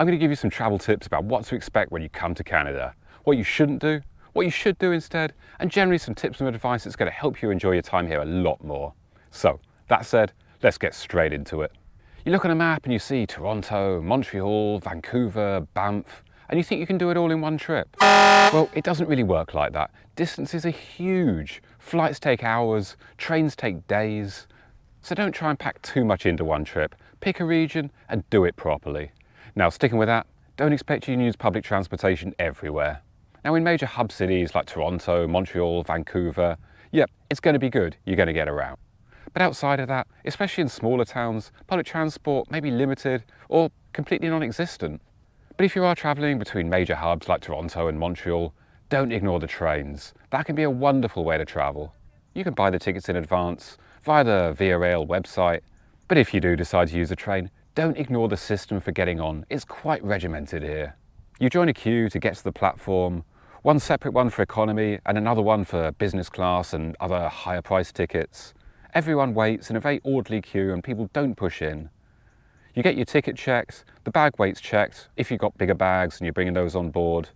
I'm going to give you some travel tips about what to expect when you come to Canada, what you shouldn't do, what you should do instead, and generally some tips and advice that's going to help you enjoy your time here a lot more. So, that said, let's get straight into it. You look on a map and you see Toronto, Montreal, Vancouver, Banff, and you think you can do it all in one trip. Well, it doesn't really work like that. Distances are huge. Flights take hours, trains take days. So don't try and pack too much into one trip. Pick a region and do it properly. Now, sticking with that, don't expect you to use public transportation everywhere. Now, in major hub cities like Toronto, Montreal, Vancouver, yep, it's going to be good, you're going to get around. But outside of that, especially in smaller towns, public transport may be limited or completely non-existent. But if you are travelling between major hubs like Toronto and Montreal, don't ignore the trains. That can be a wonderful way to travel. You can buy the tickets in advance via the Via Rail website, but if you do decide to use a train, don't ignore the system for getting on. It's quite regimented here. You join a queue to get to the platform, one separate one for economy and another one for business class and other higher price tickets. Everyone waits in a very orderly queue and people don't push in. You get your ticket checked, the bag weight's checked, if you've got bigger bags and you're bringing those on board,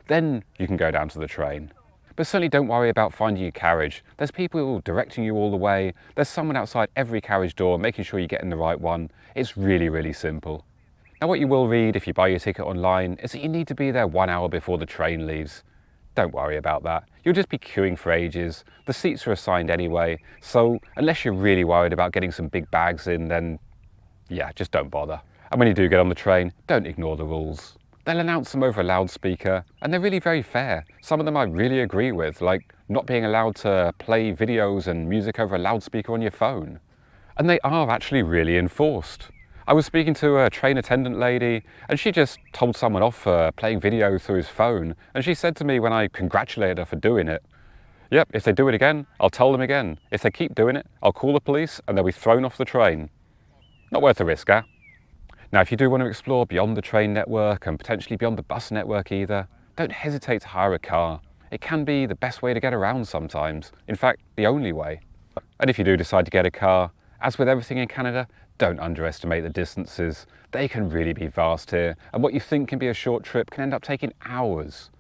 then you can go down to the train. But certainly don't worry about finding a carriage. There's people directing you all the way, there's someone outside every carriage door making sure you get in the right one. It's really, really simple. Now what you will read if you buy your ticket online is that you need to be there 1 hour before the train leaves. Don't worry about that. You'll just be queuing for ages. The seats are assigned anyway, so unless you're really worried about getting some big bags in, then yeah, just don't bother. And when you do get on the train, don't ignore the rules. They'll announce them over a loudspeaker, and they're really very fair. Some of them I really agree with, like not being allowed to play videos and music over a loudspeaker on your phone. And they are actually really enforced. I was speaking to a train attendant lady and she just told someone off for playing video through his phone, and she said to me when I congratulated her for doing it, "Yep, if they do it again, I'll tell them again. If they keep doing it, I'll call the police and they'll be thrown off the train." Not worth the risk, eh? Now, if you do want to explore beyond the train network and potentially beyond the bus network either, don't hesitate to hire a car. It can be the best way to get around sometimes. In fact, the only way. And if you do decide to get a car, as with everything in Canada, don't underestimate the distances. They can really be vast here, and what you think can be a short trip can end up taking hours.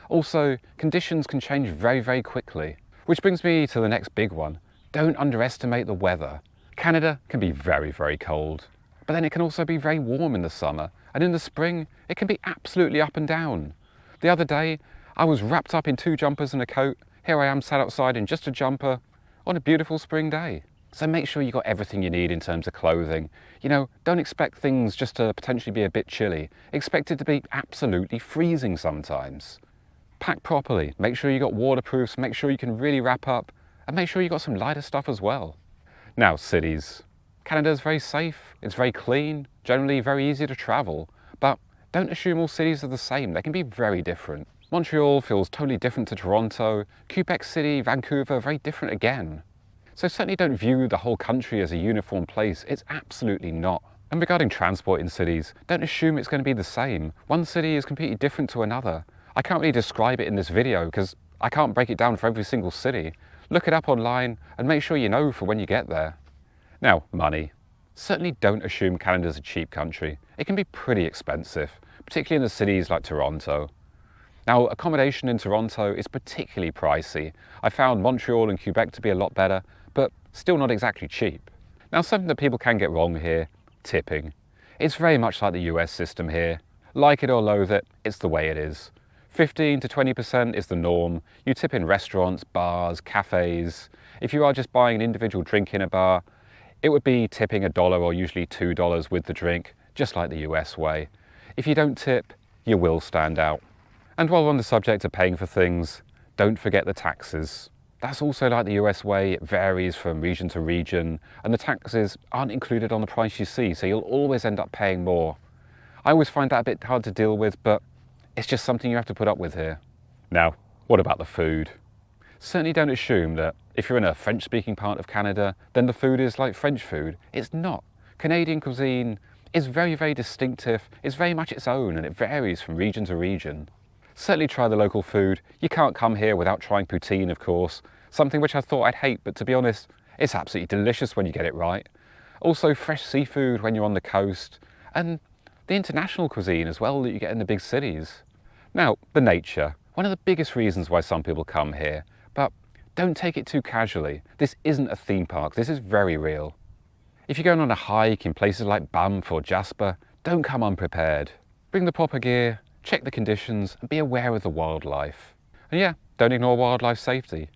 Also, conditions can change very, very quickly. Which brings me to the next big one. Don't underestimate the weather. Canada can be very, very cold, but then it can also be very warm in the summer, and in the spring, it can be absolutely up and down. The other day, I was wrapped up in 2 jumpers and a coat. Here I am sat outside in just a jumper on a beautiful spring day. So make sure you got everything you need in terms of clothing. You know, don't expect things just to potentially be a bit chilly. Expect it to be absolutely freezing sometimes. Pack properly, make sure you got waterproofs, make sure you can really wrap up, and make sure you got some lighter stuff as well. Now, cities. Canada is very safe, it's very clean, generally very easy to travel, but don't assume all cities are the same. They can be very different. Montreal feels totally different to Toronto, Quebec City, Vancouver, very different again. So certainly don't view the whole country as a uniform place. It's absolutely not. And regarding transport in cities, don't assume it's going to be the same. One city is completely different to another. I can't really describe it in this video because I can't break it down for every single city. Look it up online and make sure you know for when you get there. Now, money. Certainly don't assume Canada's a cheap country. It can be pretty expensive, particularly in the cities like Toronto. Now, accommodation in Toronto is particularly pricey. I found Montreal and Quebec to be a lot better, but still not exactly cheap. Now, something that people can get wrong here, tipping. It's very much like the US system here. Like it or loathe it, it's the way it is. 15 to 20% is the norm. You tip in restaurants, bars, cafes. If you are just buying an individual drink in a bar, it would be tipping $1 or usually $2 with the drink, just like the US way. If you don't tip, you will stand out. And while we're on the subject of paying for things, don't forget the taxes. That's also like the US way. It varies from region to region, and the taxes aren't included on the price you see, so you'll always end up paying more. I always find that a bit hard to deal with, but it's just something you have to put up with here. Now, what about the food? Certainly don't assume that if you're in a French-speaking part of Canada, then the food is like French food. It's not. Canadian cuisine is very, very distinctive. It's very much its own, and it varies from region to region. Certainly try the local food. You can't come here without trying poutine, of course. Something which I thought I'd hate, but to be honest, it's absolutely delicious when you get it right. Also fresh seafood when you're on the coast. And the international cuisine as well that you get in the big cities. Now, the nature, one of the biggest reasons why some people come here, but don't take it too casually. This isn't a theme park, this is very real. If you're going on a hike in places like Banff or Jasper, don't come unprepared. Bring the proper gear, check the conditions, and be aware of the wildlife. And yeah, don't ignore wildlife safety.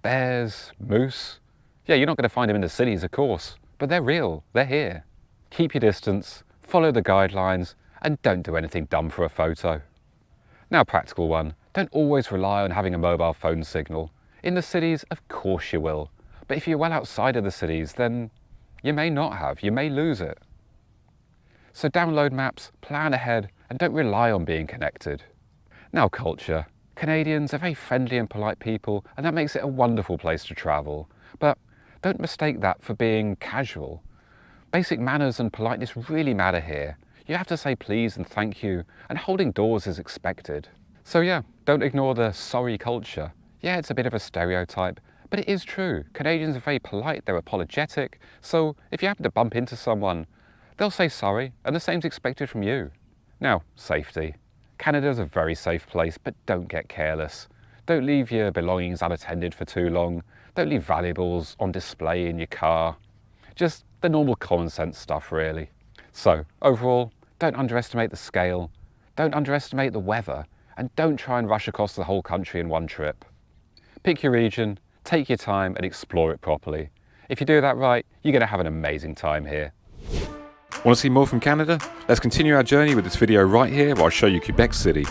Bears, moose, yeah, you're not going to find them in the cities, of course, but they're real, they're here. Keep your distance, follow the guidelines, and don't do anything dumb for a photo. Now, practical one, don't always rely on having a mobile phone signal. In the cities, of course you will, but if you're well outside of the cities, then you may not have, you may lose it. So download maps, plan ahead, and don't rely on being connected. Now, culture. Canadians are very friendly and polite people, and that makes it a wonderful place to travel. But don't mistake that for being casual. Basic manners and politeness really matter here. You have to say please and thank you, and holding doors is expected. So yeah, don't ignore the sorry culture. Yeah, it's a bit of a stereotype, but it is true. Canadians are very polite, they're apologetic, so if you happen to bump into someone, they'll say sorry, and the same's expected from you. Now, safety. Canada's a very safe place, but don't get careless. Don't leave your belongings unattended for too long. Don't leave valuables on display in your car. Just the normal common sense stuff, really. So, overall, don't underestimate the scale, don't underestimate the weather, and don't try and rush across the whole country in one trip. Pick your region, take your time, and explore it properly. If you do that right, you're going to have an amazing time here. Want to see more from Canada? Let's continue our journey with this video right here where I'll show you Quebec City.